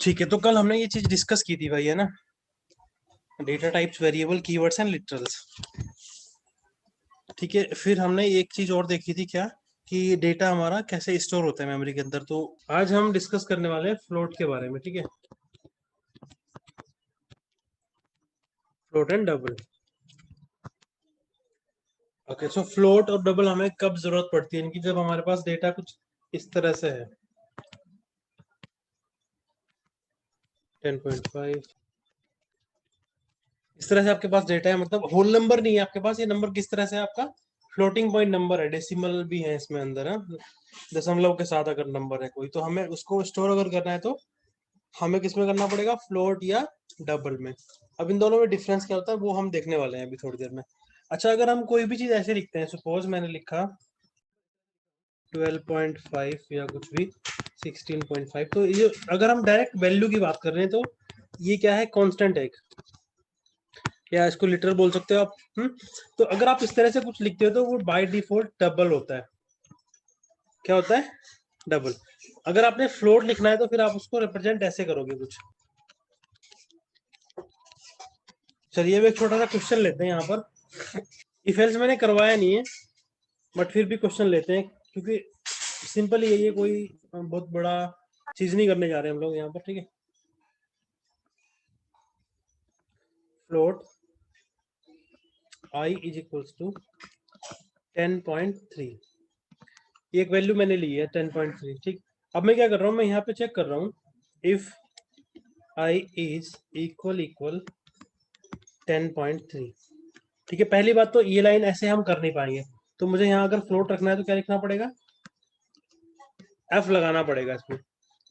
ठीक है, तो कल हमने ये चीज डिस्कस की थी भाई, है ना? Data types, variable, keywords and literals. ठीक है, फिर हमने एक चीज और देखी थी, क्या कि डेटा हमारा कैसे स्टोर होता है मेमोरी के अंदर। तो आज हम डिस्कस करने वाले हैं फ्लोट के बारे में। ठीक है, float and double. Okay, so float और डबल हमें कब जरूरत पड़ती है इनकी? जब हमारे पास डेटा कुछ इस तरह से है, 10.5 इस तरह से आपके पास डेटा है, मतलब होल नंबर नहीं है आपके पास। ये नंबर किस तरह से है आपका? फ्लोटिंग पॉइंट नंबर है, डेसिमल भी है इसमें अंदर, है दशमलव के साथ अगर नंबर है कोई, तो हमें उसको स्टोर अगर करना है तो हमें किस में करना पड़ेगा? फ्लोट या डबल में। अब इन दोनों में डिफरेंस क्या होता है वो हम देखने वाले हैं अभी थोड़ी देर में। अच्छा, अगर हम कोई भी चीज ऐसे लिखते हैं, सपोज मैंने लिखा 12.5 या कुछ भी 16.5, तो ये अगर हम डायरेक्ट वैल्यू की बात कर रहे हैं तो ये क्या है? कांस्टेंट है एक, या इसको लिटरल बोल सकते हो आप। तो अगर आप इस तरह से कुछ लिखते हो तो वो बाय डिफॉल्ट डबल होता है। क्या होता है? डबल। अगर आपने फ्लोट लिखना है तो फिर आप उसको रिप्रेजेंट ऐसे करोगे कुछ। चलिए अब एक छोटा सा क्वेश्चन लेते हैं यहाँ पर। इफ एल्स मैंने करवाया नहीं है, बट फिर भी क्वेश्चन लेते हैं, क्योंकि सिंपल ही है ये, कोई बहुत बड़ा चीज नहीं करने जा रहे हम लोग यहाँ पर। ठीक है, float I is equals to 10.3। एक वैल्यू मैंने ली है 10.3। ठीक, अब मैं क्या कर रहा हूँ, मैं यहाँ पे चेक कर रहा हूँ इफ आई इज इक्वल 10.3। ठीक है, पहली बात तो ये लाइन ऐसे हम कर नहीं पाएंगे, तो मुझे यहाँ अगर फ्लोट रखना है तो क्या लिखना पड़ेगा? एफ लगाना पड़ेगा इसमें,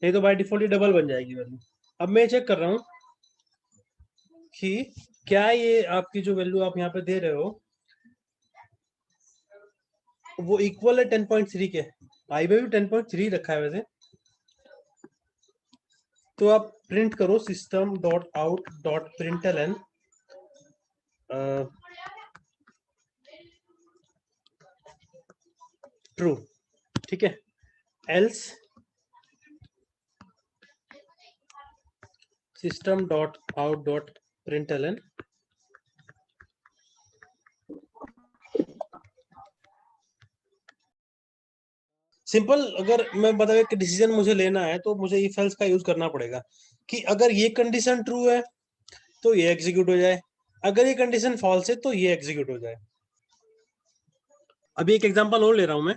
नहीं तो बाय डिफॉल्ट ही डबल बन जाएगी वैल्यू। अब मैं चेक कर रहा हूँ कि क्या ये आपकी जो वैल्यू आप यहाँ पे दे रहे हो वो इक्वल है 10.3 के? आई में भी 10.3 रखा है वैसे। तो आप प्रिंट करो system dot out dot println true. ठीक है, else system dot out dot println simple. अगर मैं बताऊँ एक डिसीजन मुझे लेना है तो मुझे इफ एल्स का यूज करना पड़ेगा कि अगर ये कंडीशन ट्रू है तो ये एग्जीक्यूट हो जाए, अगर ये कंडीशन फॉल्स है तो ये एग्जीक्यूट हो जाए। अभी एक एग्जांपल और ले रहा हूं मैं।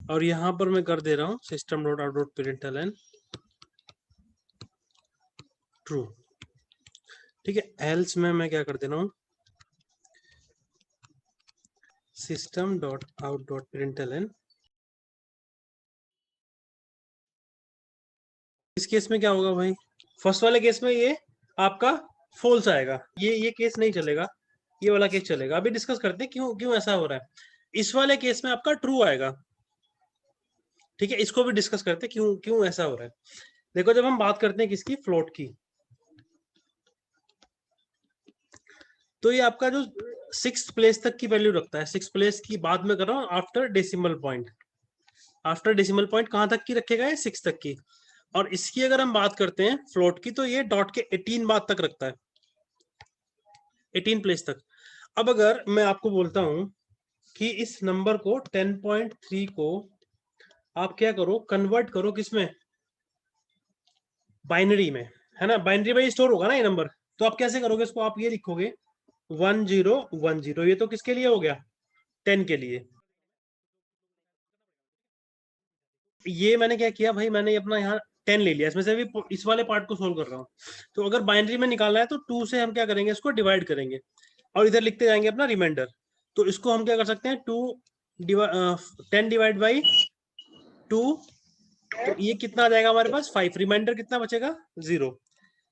और यहां पर मैं कर दे रहा हूं system dot out dot println true. ठीक है, एल्स में मैं क्या कर दे रहा हूं? System dot out dot println. इस केस में क्या होगा भाई? फर्स्ट वाले केस में ये आपका फॉल्स आएगा, ये केस नहीं चलेगा, ये वाला केस चलेगा। अभी डिस्कस करते हैं क्यों क्यों ऐसा हो रहा है। इस वाले केस में आपका ट्रू आएगा। ठीक है, इसको भी डिस्कस करते हैं क्यों क्यों ऐसा हो रहा है। देखो, जब हम बात करते हैं किसकी? फ्लोट की, तो ये आपका जो सिक्स प्लेस तक की वैल्यू रखता है, सिक्स प्लेस की बात में कर रहा हूँ, after decimal point. After decimal point कहां तक की रखेगा? है सिक्स तक की। और इसकी अगर हम बात करते हैं फ्लोट की, तो ये डॉट के 18 बाद तक रखता है, 18 प्लेस तक। अब अगर मैं आपको बोलता हूं कि इस नंबर को 10.3 को आप क्या करो? कन्वर्ट करो किसमें? बाइनरी में, है ना? बाइनरी में स्टोर होगा ना ये नंबर। तो आप कैसे करोगे इसको? आप ये लिखोगे 1010। ये तो किसके लिए हो गया? 10 के लिए। ये मैंने क्या किया भाई, मैंने अपना यहाँ 10 ले लिया, इसमें से भी इस वाले पार्ट को सोल्व कर रहा हूँ। तो अगर बाइनरी में निकालना है तो 2 से हम क्या करेंगे? इसको डिवाइड करेंगे और इधर लिखते जाएंगे अपना रिमाइंडर। तो इसको हम क्या कर सकते हैं? 10 डिवाइड बाई 2। तो ये कितना आ जाएगा हमारे पास? 5। रिमाइंडर कितना बचेगा? 0।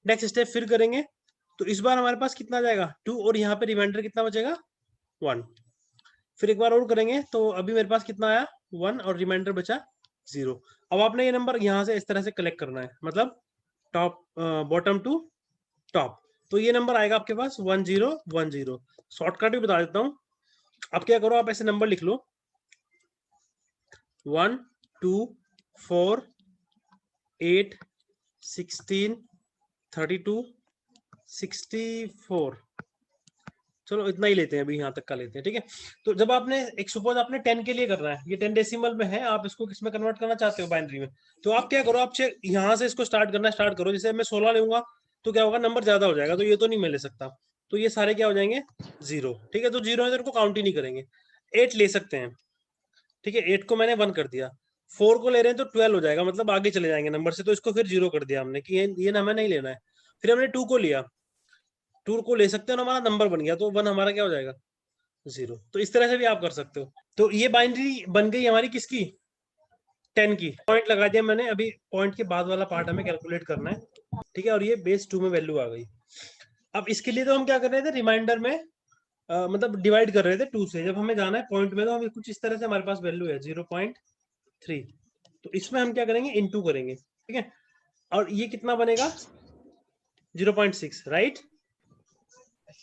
नेक्स्ट स्टेप फिर करेंगे, तो इस बार हमारे पास कितना आ जाएगा? 2, और यहाँ पे रिमाइंडर कितना बचेगा? 1। फिर एक बार और करेंगे, तो अभी मेरे पास कितना आया? 1, और रिमाइंडर बचा 0। अब आपने ये नंबर यहाँ से इस तरह से कलेक्ट करना है, मतलब टॉप बॉटम टू टॉप। तो ये नंबर आएगा आपके पास 1010। शॉर्टकट भी बता देता हूँ। अब क्या करो, आप ऐसे नंबर लिख लो 1 2 4 8 16 32 64। चलो इतना ही लेते हैं, अभी यहाँ तक का लेते हैं, ठीक है। तो जब आपने एक सपोज आपने 10 के लिए करना है, ये 10 डेसिमल में है, आप इसको किस में कन्वर्ट करना चाहते हो, बाइनरी में, तो आप क्या करो, आप यहाँ से इसको स्टार्ट करना स्टार्ट करो। जैसे मैं 16 लूंगा तो क्या होगा, नंबर ज्यादा हो जाएगा, तो ये तो नहीं मैं ले सकता, तो ये सारे क्या हो जाएंगे, 0, ठीक है। तो 0 है तो इनको काउंट ही नहीं करेंगे। 8 ले सकते हैं, ठीक है, 8 को मैंने 1 कर दिया। 4 को ले रहे हैं तो 12 हो जाएगा, मतलब आगे चले जाएंगे नंबर से, तो इसको फिर 0 कर दिया हमने कि ये ना हमें नहीं लेना है। फिर हमने 2 को लिया, 2 को ले सकते हैं, हमारा नंबर बन गया, तो 1 हमारा क्या हो जाएगा, 0। तो इस तरह से भी आप कर सकते हो। तो ये बाइनरी बन गई हमारी किसकी, 10 की। पॉइंट लगा दिया मैंने, अभी पॉइंट के बाद वाला पार्ट हमें कैलकुलेट करना है, ठीक है। और ये बेस 2 में वैल्यू आ गई। अब इसके लिए तो हम क्या कर रहे थे, रिमाइंडर में मतलब डिवाइड कर रहे थे 2 से। जब हमें जाना है पॉइंट में, तो हम कुछ इस तरह से, हमारे पास वैल्यू है 0.3, तो इसमें हम क्या करेंगे, इनटू करेंगे, ठीक है। और ये कितना बनेगा, 0.6, राइट।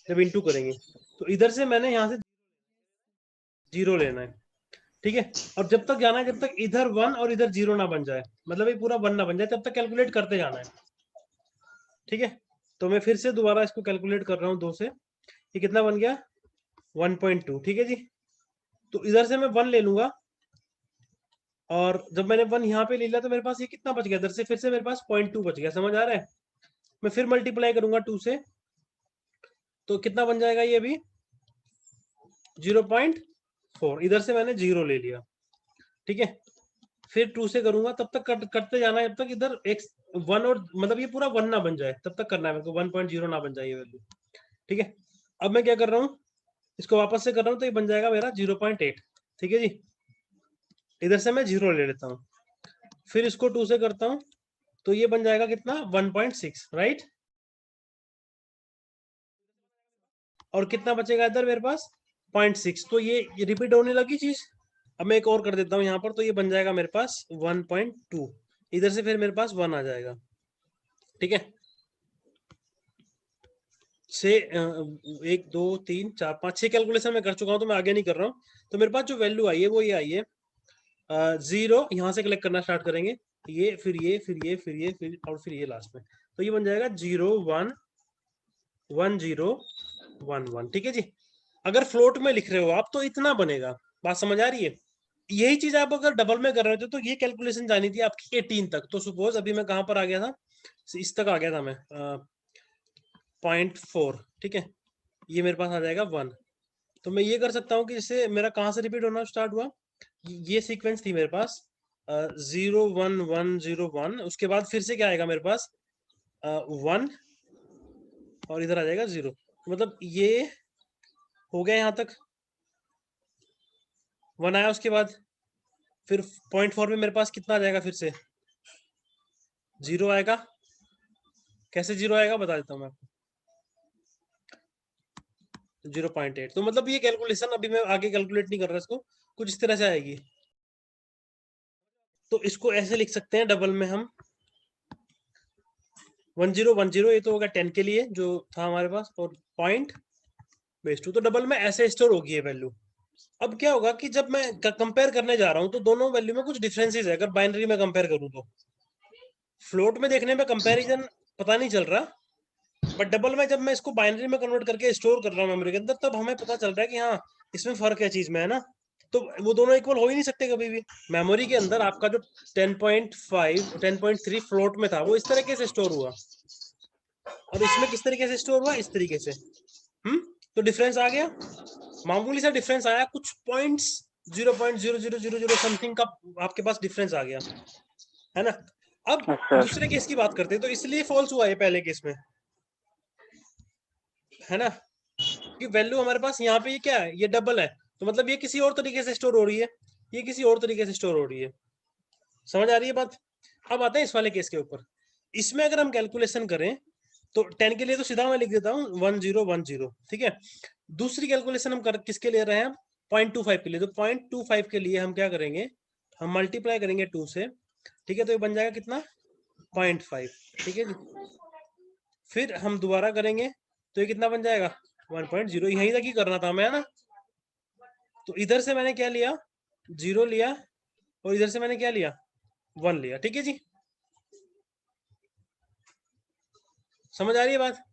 जब इनटू करेंगे तो इधर से मैंने यहाँ से 0 लेना है, ठीक है। और जब तक जाना है, जब तक इधर 1 और इधर 0 ना बन जाए, मतलब ये पूरा 1 ना बन जाए, तब तक कैलकुलेट करते जाना है, ठीक है। तो मैं फिर से दोबारा इसको कैलकुलेट कर रहा हूँ 2 से। ये कितना बन गया, 1.2, ठीक है जी। तो इधर से मैं 1 ले लूंगा, और जब मैंने 1 यहाँ पे ले लिया तो मेरे पास ये कितना बच गया, इधर से फिर से मेरे पास 0.2 बच गया, समझ आ रहा है। मैं फिर मल्टीप्लाई करूंगा 2 से, तो कितना बन जाएगा ये अभी, 0.4। इधर से मैंने 0 ले लिया, ठीक है। फिर 2 से करूंगा, तब तक करते जाना है, जब तक इधर एक 1 और मतलब ये पूरा 1 ना बन जाए, तब तक करना है मेरे को, 1.0 ना बन जाए ये वैल्यू, ठीक है। अब मैं क्या कर रहा हूँ, इसको वापस से कर रहा हूँ, तो ये बन जाएगा मेरा 0.8, ठीक है जी। इधर से मैं 0 ले लेता हूँ, फिर इसको 2 से करता हूँ, तो ये बन जाएगा कितना, 1.6, राइट। और कितना बचेगा इधर मेरे पास, 0.6। तो ये रिपीट होने लगी चीज। अब मैं एक और कर देता हूँ यहाँ पर, तो ये बन जाएगा मेरे पास 1.2। इधर से फिर मेरे पास 1 आ जाएगा, ठीक है। से 1 2 3 4 5 6 कैलकुलेशन मैं कर चुका हूँ, तो मैं आगे नहीं कर रहा हूँ। तो मेरे पास जो वैल्यू आई है वो ये आई है, 0 यहाँ से कलेक्ट करना स्टार्ट करेंगे, ये फिर ये फिर ये फिर ये फिर और फिर ये लास्ट में, तो ये बन जाएगा 0 1 1 0 1 1, ठीक है जी। अगर फ्लोट में लिख रहे हो आप, तो इतना बनेगा। बात समझ आ रही है। यही चीज आप अगर डबल में कर रहे थे, तो ये कैलकुलेशन जानी थी आपकी 18 तक। तो सपोज अभी मैं कहां पर आ गया था, इस तक आ गया था मैं, 0.4, ठीक है। ये मेरे पास आ जाएगा 1। तो मैं ये कर सकता हूँ कि जैसे मेरा कहाँ से रिपीट होना स्टार्ट हुआ, ये सीक्वेंस थी मेरे पास, 0 1 1 0 1, उसके बाद फिर से क्या आएगा मेरे पास, 1, और इधर आ जाएगा 0। मतलब ये हो गया यहाँ तक, 1 आया, उसके बाद फिर 0.4 में मेरे पास कितना आ जाएगा, फिर से 0 आएगा। कैसे 0 आएगा बता देता हूँ मैं आपको, 0.8। तो मतलब ये कैलकुलेशन अभी मैं आगे कैलकुलेट नहीं कर रहा, इसको कुछ इस तरह से आएगी। तो इसको ऐसे लिख सकते हैं डबल में हम, 1010, ये तो होगा 10 के लिए जो था हमारे पास, और पॉइंट बेस 2, तो डबल में ऐसे स्टोर होगी ये वैल्यू। अब क्या होगा कि जब मैं कंपेयर करने जा रहा हूं, तो दोनों वैल्यू में कुछ डिफरेंसेस है। अगर बाइनरी में कंपेयर करूं, तो फ्लोट में देखने में कंपैरिजन पता नहीं चल रहा, बट डबल में जब मैं इसको बाइनरी में कन्वर्ट करके स्टोर कर रहा हूँ मेमोरी के अंदर, तब हमें पता चल रहा है कि हाँ, इसमें फर्क है चीज में, है ना। तो वो दोनों इक्वल हो ही नहीं सकते कभी भी। मेमोरी के अंदर आपका जो 10.5 10.3 फ्लोट में था, वो इस तरीके से स्टोर हुआ, और इसमें किस तरीके से स्टोर हुआ, इस तरीके से। तो डिफरेंस आ गया, मामूली सा डिफरेंस आया, कुछ पॉइंट्स 0.0000 समथिंग का आपके पास डिफरेंस आ गया, है ना। अब दूसरे केस की बात करते हैं, तो इसलिए फॉल्स हुआ है पहले केस में, है ना, कि वैल्यू हमारे पास यहाँ पे ये क्या है, ये डबल है, तो मतलब ये किसी और तरीके से स्टोर हो रही है, ये किसी और तरीके से स्टोर हो रही है। समझ आ रही है बात। अब आते हैं इस वाले केस के ऊपर। इसमें अगर हम कैलकुलेशन करें, तो 10 के लिए तो सीधा मैं लिख देता हूँ 1010, ठीक है। दूसरी कैलकुलेशन हम किसके ले रहे हैं, 0.25 के लिए। तो 0.25 के लिए हम क्या करेंगे, हम मल्टीप्लाई करेंगे 2 से, ठीक है। तो ये बन जाएगा कितना, 0.5, ठीक है जी। फिर हम दोबारा करेंगे तो ये कितना बन जाएगा 1.0, यहीं तक ही करना था हमें, है ना। तो इधर से मैंने क्या लिया, 0 लिया, और इधर से मैंने क्या लिया, 1 लिया। ठीक है जी, समझ आ रही है बात।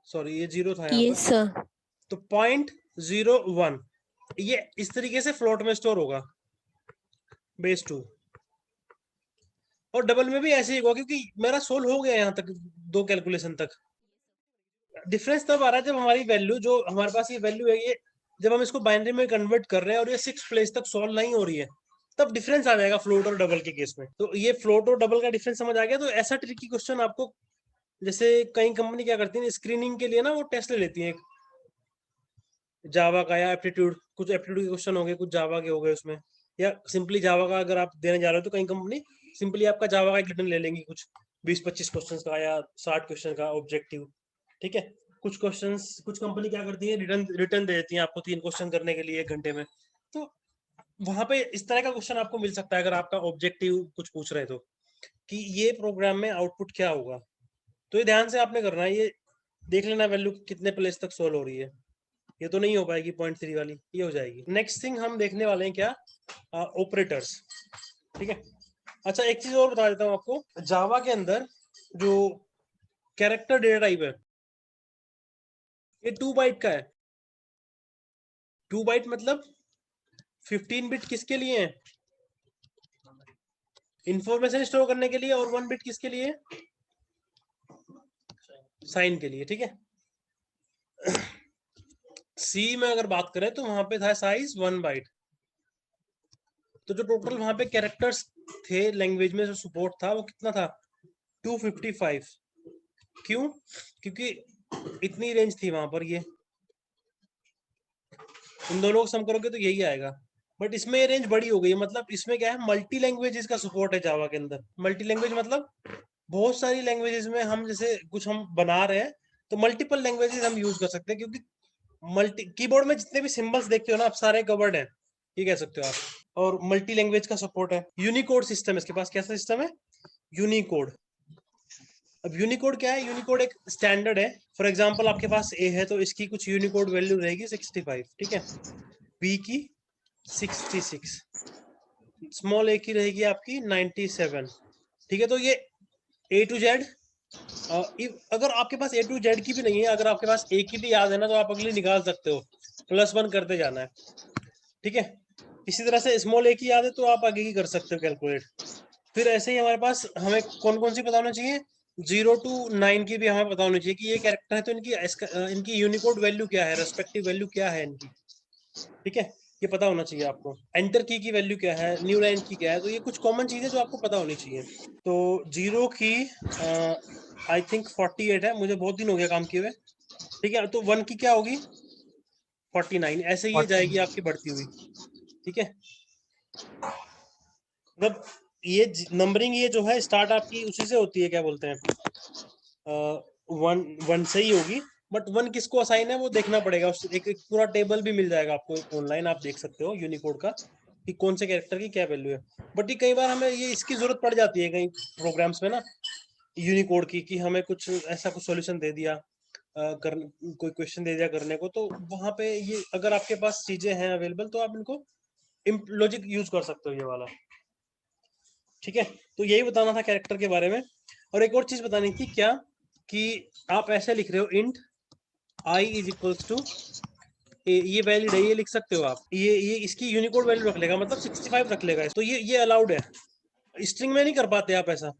सॉरी ये 0 था यहाँ पर। Yes sir. तो 0.01 ये इस तरीके से फ्लोट में स्टोर होगा बेस 2, और डबल में भी ऐसे ही होगा, क्योंकि मेरा सोल्व हो गया यहाँ तक 2 कैलकुलेशन तक। डिफरेंस तब आ रहा है जब हमारी वैल्यू, जो हमारे पास ये वैल्यू है, ये जब हम इसको बाइनरी में कन्वर्ट कर रहे हैं और ये 6 प्लेस तक सॉल्व नहीं हो रही है, तब डिफरेंस आ जाएगा फ्लोट और डबल के केस में। तो ये फ्लोट और डबल का डिफरेंस समझ आ गया। तो ऐसा ट्रिकी क्वेश्चन आपको, जैसे कई कंपनी क्या करती है स्क्रीनिंग के लिए ना, वो टेस्ट ले लेती है जावा का, या एप्टीट्यूड, कुछ एप्टीट्यूड के क्वेश्चन हो गए, कुछ जावा के हो गए उसमें, या सिंपली जावा का अगर आप देने जा रहे हो तो कई कंपनी सिंपली आपका जावा का एक रिटर्न ले लेंगी, कुछ 20-25 क्वेश्चन का या 60 क्वेश्चन का ऑब्जेक्टिव। ठीक है, कुछ क्वेश्चंस कुछ कंपनी क्या करती है, रिटर्न रिटर्न दे देती है आपको 3 क्वेश्चन करने के लिए 1 घंटे में। तो वहां पे इस तरह का क्वेश्चन आपको मिल सकता है अगर आपका ऑब्जेक्टिव कुछ पूछ रहे तो, कि ये प्रोग्राम में आउटपुट क्या होगा। तो ये ध्यान से आपने करना है, ये देख लेना वैल्यू कितने प्लेस तक सोल्व हो रही है। ये तो नहीं हो पाएगी 0.3 वाली, ये हो जाएगी। नेक्स्ट थिंग हम देखने वाले हैं क्या, ऑपरेटर्स। ठीक है, अच्छा एक चीज और बता देता हूँ आपको, जावा के अंदर जो कैरेक्टर डेटा टाइप है, ये 2 बाइट का है। 2 बाइट मतलब 15 बिट किसके लिए है, इंफॉर्मेशन स्टोर करने के लिए, और 1 बिट किसके लिए, साइन के लिए। ठीक है, सी में अगर बात करें तो वहां पे था साइज 1 बाइट। तो जो टोटल वहां पे कैरेक्टर्स थे लैंग्वेज में जो सपोर्ट था वो कितना था, 255। क्यों, क्योंकि इतनी रेंज थी वहां पर, ये इन दोनों को सम करोगे तो यही आएगा। बट इसमें ये रेंज बड़ी हो गई है, मतलब इसमें क्या है, मल्टी लैंग्वेजेस का सपोर्ट है जावा के अंदर। मल्टी लैंग्वेज मतलब बहुत सारी लैंग्वेजेस में हम जैसे कुछ हम बना रहे हैं तो मल्टीपल लैंग्वेजेस हम यूज कर सकते हैं, क्योंकि मल्टी कीबोर्ड में जितने भी सिंबल्स देखते हो ना, आप सारे कवर्ड हैं, ये कह सकते हो आप। और मल्टी लैंग्वेज का सपोर्ट है। यूनिकोड सिस्टम है इसके पास। कैसा सिस्टम है, यूनिकोड। अब यूनिकोड क्या है, यूनिकोड एक स्टैंडर्ड है। फॉर एग्जांपल आपके पास ए है तो इसकी कुछ यूनिकोड वैल्यू रहेगी 65। ठीक है, बी की 66, स्मॉल ए की रहेगी आपकी 97। ठीक है, तो ये ए टू जेड। अगर आपके पास ए टू जेड की भी नहीं है, अगर आपके पास ए की भी याद है ना, तो आप अगली निकाल सकते हो, +1 करते जाना है। ठीक है, इसी तरह से स्मॉल ए की याद है तो आप आगे की कर सकते हो कैलकुलेट। फिर ऐसे ही हमारे पास हमें कौन कौन सी पता होना चाहिए, 0 to 9 की भी हमें पता होनी चाहिए कि ये कैरेक्टर है तो इनकी यूनिकोड वैल्यू क्या है, रेस्पेक्टिव वैल्यू क्या है इनकी। ठीक है, ये पता होना चाहिए आपको। एंटर की वैल्यू क्या है, न्यू लाइन की क्या है, तो ये कुछ कॉमन चीजें जो आपको पता होनी चाहिए। तो 0 की आई थिंक 48 है, मुझे बहुत दिन हो गया काम किए हुए। ठीक है, तो 1 की क्या होगी, 49। ऐसे ही ये जाएगी आपकी बढ़ती हुई। ठीक है, मतलब ये नंबरिंग ये जो है स्टार्ट आपकी उसी से होती है, क्या बोलते हैं, 1 से ही होगी। बट 1 किसको असाइन है वो देखना पड़ेगा। एक पूरा टेबल भी मिल जाएगा आपको ऑनलाइन, आप देख सकते हो यूनिकोड का कि कौन से कैरेक्टर की क्या वैल्यू है। बट ये कई बार हमें ये इसकी जरूरत पड़ जाती है कई प्रोग्राम्स में ना, यूनिकोड की, कि हमें कुछ ऐसा कुछ सॉल्यूशन दे दिया, कर कोई क्वेश्चन दे दिया करने को, तो वहां पे ये अगर आपके पास चीजें हैं अवेलेबल तो आप इनको लॉजिक यूज कर सकते हो, ये वाला। ठीक है, तो यही बताना था कैरेक्टर के बारे में। और एक और चीज बतानी थी क्या, कि आप ऐसे लिख रहे हो int I is equals to, ये वैलिड है, ये लिख सकते हो आप। ये इसकी यूनिकोड वैल्यू रख लेगा, मतलब 65 रख लेगा। तो ये अलाउड है। स्ट्रिंग में नहीं कर पाते आप ऐसा,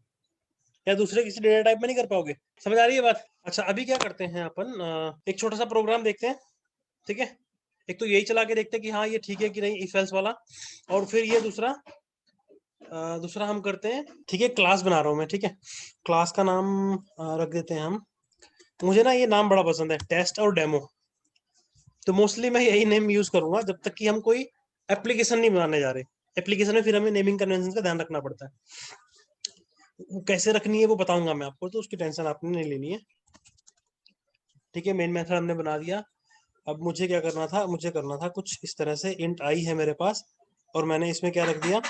या दूसरे किसी डेटा टाइप में नहीं कर पाओगे। समझ आ रही है बात। अच्छा अभी क्या करते हैं अपन, एक छोटा सा प्रोग्राम देखते हैं। ठीक है, एक तो यही चला के देखते हैं कि हाँ ये ठीक है कि नहीं, इफ एल्स वाला। और फिर ये दूसरा हम करते हैं। ठीक है, क्लास बना रहा हूँ मैं। ठीक है, क्लास का नाम रख देते हैं हम, मुझे ना ये नाम बड़ा पसंद है, टेस्ट और डेमो। तो मोस्टली मैं यही नेम यूज करूंगा जब तक कि हम कोई एप्लीकेशन नहीं बनाने जा रहे। एप्लीकेशन में फिर हमें नेमिंग कन्वेंशन का ध्यान रखना पड़ता है, वो कैसे रखनी है वो बताऊंगा मैं आपको, तो उसकी टेंशन आपने नहीं लेनी है। ठीक है, मेन मेथड हमने बना दिया। अब मुझे क्या करना था, मुझे करना था कुछ इस तरह से, इंट आई है मेरे पास और मैंने इसमें क्या रख दिया,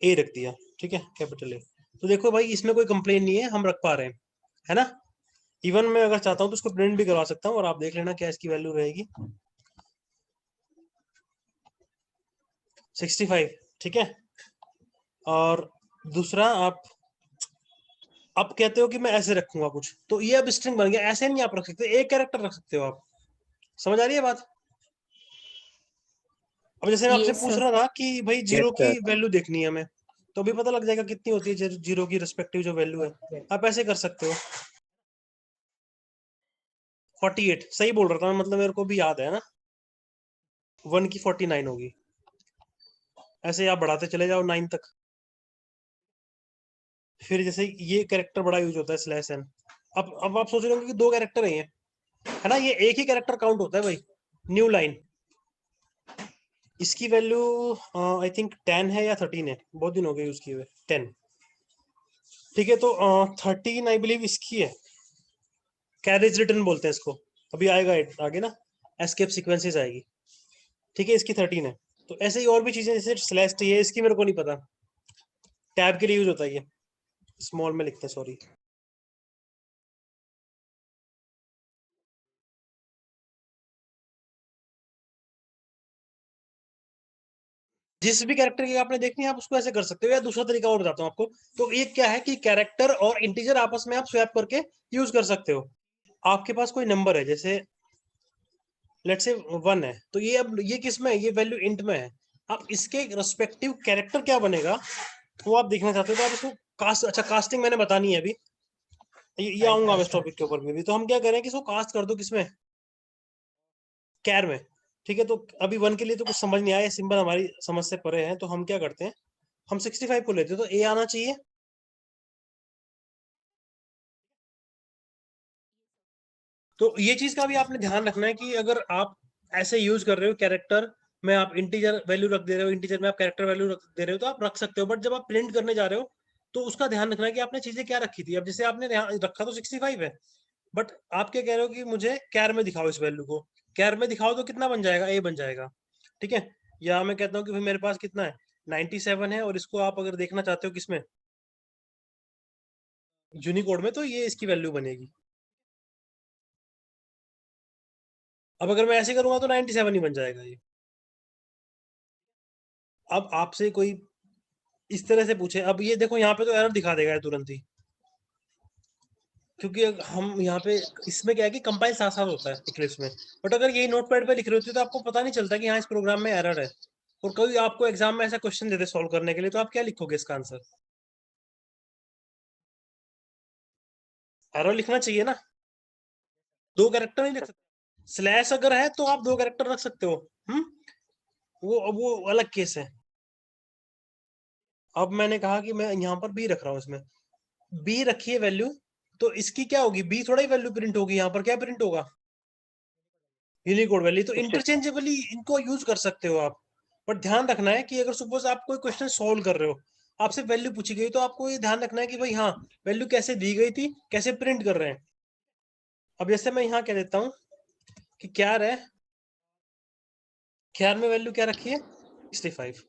ए रख दिया। ठीक है, कैपिटल ए। तो देखो भाई इसमें कोई कंप्लेन नहीं है, हम रख पा रहे हैं, है ना। इवन मैं अगर चाहता हूँ तो उसको प्रिंट भी करवा सकता हूँ और आप देख लेना क्या इसकी वैल्यू रहेगी। 65, ठीक है। और दूसरा आप कहते हो कि मैं ऐसे रखूंगा कुछ, तो ये अब स्ट्रिंग बन गया। ऐसे नहीं आप रख सकते, एक कैरेक्टर रख सकते हो आप। समझ आ रही है बात? अब जैसे मैं आपसे यस पूछ सर। रहा था कि भाई जीरो Yes, की sir. वैल्यू देखनी है हमें, तो अभी पता लग जाएगा कितनी होती है जीरो की रिस्पेक्टिव जो वैल्यू है। आप ऐसे कर सकते हो। 48 सही बोल रहा था मैं, मतलब मेरे को भी याद है ना। 1 की 49 होगी। ऐसे आप बढ़ाते चले जाओ 9 तक। फिर जैसे ये कैरेक्टर बड़ा यूज होता है स्लैश एन। अब आप सोच रहे होंगे कि दो कैरेक्टर है ना, ये एक ही कैरेक्टर काउंट होता है भाई। न्यू लाइन, इसकी वैल्यू आई थिंक 10 है या 13 है, बहुत दिन हो गए यूज किए हुए। 10, ठीक है। तो 13 आई बिलीव इसकी है, कैरेज रिटर्न बोलते हैं इसको। अभी आएगा आगे ना, एस्केप सीक्वेंसेस आएगी, ठीक है। इसकी 13 है। तो ऐसे ही और भी चीजें, जैसे स्लैश टी है, इसकी मेरे को नहीं पता। टैब के लिए यूज होता है ये, स्मॉल में लिखते हैं, सॉरी। जिस भी कैरेक्टर की आपने देखनी है आप उसको ऐसे कर सकते हो, या दूसरा तरीका और बताता हूँ आपको। तो ये क्या है कि कैरेक्टर और इंटीजर आपस में आप स्वैप करके यूज कर सकते हो। आपके पास कोई नंबर है, जैसे लेट्स से 1 है, तो ये अब ये किस में है, ये वैल्यू इंट में है। अब इसके रेस्पेक्टिव कैरेक्टर क्या बनेगा वो आप देखना चाहते हो, तो आप इसको कास्ट, अच्छा कास्टिंग मैंने बतानी है अभी, ये आऊंगा मैं इस टॉपिक के ऊपर में भी। तो हम क्या करें कि इसको कास्ट कर दो किसमें, कैर में, ठीक है। तो अभी 1 के लिए तो कुछ समझ नहीं आया, सिंबल हमारी समझ से परे है, तो हम क्या करते हैं, हम 65 को लेते हैं, तो ए आना चाहिए। तो ये चीज का भी आपने ध्यान रखना है कि अगर आप ऐसे यूज कर रहे हो कैरेक्टर में, आप इंटीजर वैल्यू रख दे रहे हो, इंटीजर में आप कैरेक्टर वैल्यू रख दे रहे हो, तो आप रख सकते हो। बट जब आप प्रिंट करने जा रहे हो तो उसका ध्यान रखना है कि आपने चीजें क्या रखी थी। अब जैसे आपने रखा तो 65 है, बट आप क्या कह रहे हो कि मुझे कैर में दिखाओ इस वैल्यू को। कैर में दिखाओ तो कितना बन जाएगा, ए बन जाएगा, ठीक है। या मैं कहता हूँ कि भाई मेरे पास कितना है, 97 है, और इसको आप अगर देखना चाहते हो किसमें, यूनिकोड में, तो ये इसकी वैल्यू बनेगी। अब अगर मैं ऐसे करूंगा तो 97 ही बन जाएगा ये। अब आपसे कोई इस तरह से पूछे, अब ये देखो यहाँ पे तो एरर दिखा देगा तुरंत ही, क्योंकि हम यहाँ पे, इसमें क्या है कि कंपाइल साथ साथ होता है इक्लिप्स में। बट अगर यही नोटपैड पे लिख रहे होते तो आपको पता नहीं चलता कि हाँ इस प्रोग्राम में एरर है। और कोई आपको एग्जाम में ऐसा क्वेश्चन दे दे सॉल्व करने के लिए, तो आप क्या लिखोगे इसका आंसर? एरर लिखना चाहिए ना। दो कैरेक्टर नहीं लिख सकते। स्लैश अगर है तो आप दो कैरेक्टर रख सकते हो। हम्म, वो अलग केस है। अब मैंने कहा कि मैं यहाँ पर बी रख रहा हूँ, इसमें बी रखिए वैल्यू, तो इसकी क्या होगी, बी थोड़ा ही वैल्यू प्रिंट होगी, यहाँ पर क्या प्रिंट होगा, यूनिकोड वैल्यू। तो इंटरचेंजेबली इनको यूज कर सकते हो आप। बट ध्यान रखना है कि अगर सपोज आप कोई क्वेश्चन सोल्व कर रहे हो, आपसे वैल्यू पूछी गई, तो आपको ये ध्यान रखना है कि भाई हाँ वैल्यू कैसे दी गई थी, कैसे प्रिंट कर रहे हैं। अब जैसे मैं यहाँ कह देता हूँ कि क्या है, क्या में वैल्यू क्या रखी है, 65,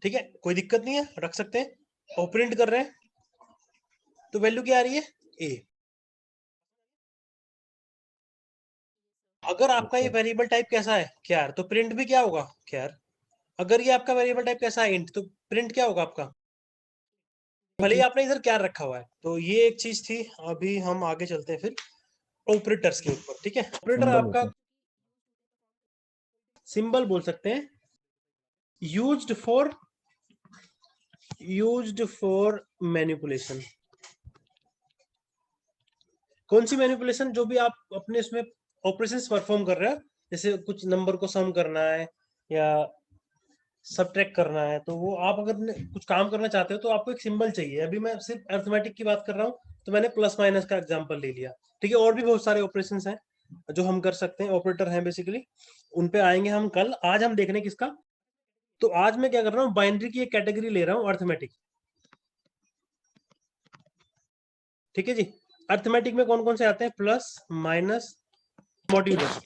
ठीक है, कोई दिक्कत नहीं है, रख सकते हैं। और प्रिंट कर रहे हैं तो वैल्यू क्या आ रही है, ए। अगर आपका ये वेरिएबल टाइप कैसा है, क्या, तो प्रिंट भी क्या होगा, क्या। अगर ये आपका वेरिएबल टाइप कैसा है, इंट, तो प्रिंट क्या होगा आपका, भले ही आपने इधर क्या रखा हुआ है। तो ये एक चीज थी। अभी हम आगे चलते हैं फिर ऑपरेटर्स के ऊपर, ठीक है। ऑपरेटर Symbol आपका होता है। सिंबल बोल सकते हैं, यूज्ड फॉर मैनिपुलेशन। कौन सी मैनिपुलेशन, जो भी आप अपने इसमें ऑपरेशंस परफॉर्म कर रहे हो, जैसे कुछ नंबर को सम करना है या सब्ट्रैक्ट करना है, तो वो आप अगर कुछ काम करना चाहते हो तो आपको एक सिंबल चाहिए। अभी मैं सिर्फ अर्थमेटिक की बात कर रहा हूँ, तो मैंने प्लस माइनस का एग्जांपल ले लिया, ठीक है। और भी बहुत सारे ऑपरेशंस हैं जो हम कर सकते हैं, ऑपरेटर हैं बेसिकली। उन पे आएंगे हम कल, आज हम देखने किसका। तो आज मैं क्या कर रहा हूँ, बाइनरी की एक कैटेगरी ले रहा हूँ, अर्थमेटिक, ठीक है जी। अर्थमेटिक में कौन कौन से आते हैं, plus minus modulus,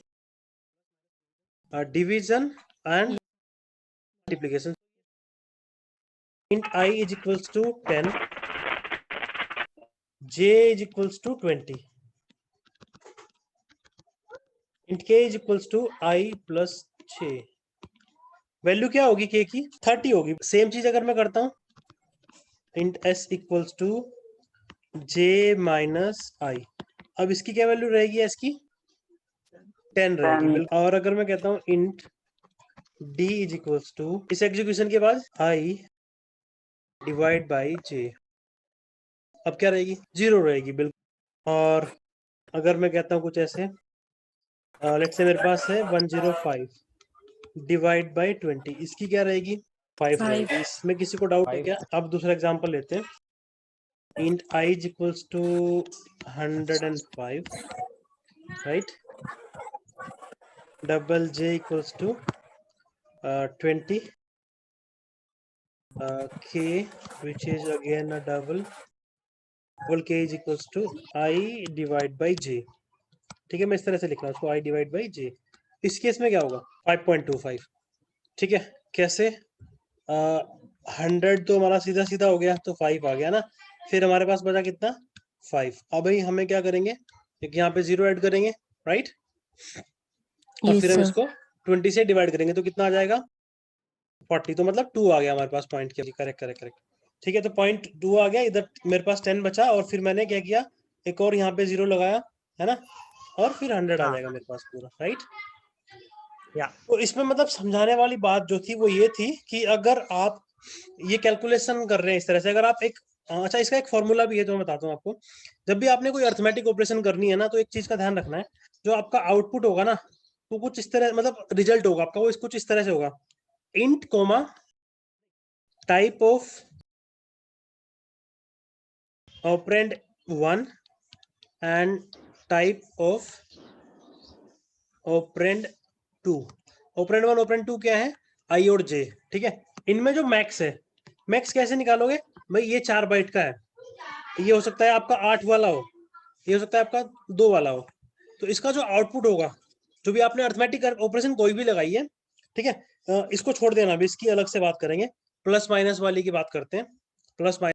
division and multiplication. int I is equals to 10, j is equals to 20, int k is equals to i plus 6। Value क्या होगी k की? 30 होगी। सेम चीज अगर मैं करता हूँ int s equals to j minus i, अब इसकी क्या वैल्यू रहेगी s की? 10 रहेगी। और अगर मैं कहता हूँ int d is equals to, इस एग्जीक्यूशन के बाद i डिवाइड बाई j, अब क्या रहेगी? 0 रहेगी बिल्कुल। और अगर मैं कहता हूँ कुछ ऐसे, लेट्स से मेरे पास है 105 डिवाइड बाई 20, इसकी क्या रहेगी? 5 रहेगी। इसमें किसी को डाउट है क्या? अब दूसरा एग्जांपल लेते हैं। Int i is equals to 105, right, double j equals to 20, k which is again a double k is equals to i divide by j। ठीक है, मैं इस तरह से लिख रहा हूँ उसको, i डिवाइड बाई j। इस केस में क्या होगा? 5.25। ठीक है, कैसे? 100 तो हमारा सीधा सीधा हो गया, तो 5 आ गया ना, फिर हमारे पास बचा कितना? 5। अब भाई हमें क्या करेंगे? एक यहाँ पे 0 ऐड करेंगे, राइट, और फिर हम इसको 20 से डिवाइड करेंगे तो कितना आ जाएगा? 40। तो मतलब 2 आ गया हमारे पास पॉइंट के। Correct correct correct. ठीक है, तो पॉइंट 2 आ गया। इधर मेरे पास 10 बचा, और फिर मैंने क्या किया? एक और यहाँ पे 0 लगाया, है ना, और फिर 100 आ जाएगा मेरे पास पूरा, राइट। तो इसमें मतलब समझाने वाली बात जो थी वो ये थी कि अगर आप ये कैलकुलेशन कर रहे हैं इस तरह से, अगर आप एक, अच्छा इसका एक फॉर्मूला भी है जो मैं बताता हूँ आपको। जब भी आपने कोई अर्थमेटिक ऑपरेशन करनी है ना, तो एक चीज का ध्यान रखना है, जो आपका आउटपुट होगा ना, वो कुछ इस तरह, मतलब रिजल्ट होगा आपका वो कुछ इस तरह से होगा। Int comma type of operand 1 and type of operand 2। Operand 1 operand 2 क्या है? आई और जे। ठीक है, इनमें जो मैक्स है, मैक्स कैसे निकालोगे भाई? ये 4 बाइट का है, ये हो सकता है आपका 8 वाला हो, ये हो सकता है आपका 2 वाला हो। तो इसका जो आउटपुट होगा, जो भी आपने अर्थमेटिक ऑपरेशन कोई भी लगाई है, ठीक है, इसको छोड़ देना, अभी इसकी अलग से बात करेंगे। प्लस माइनस वाली की बात करते हैं। Plus minus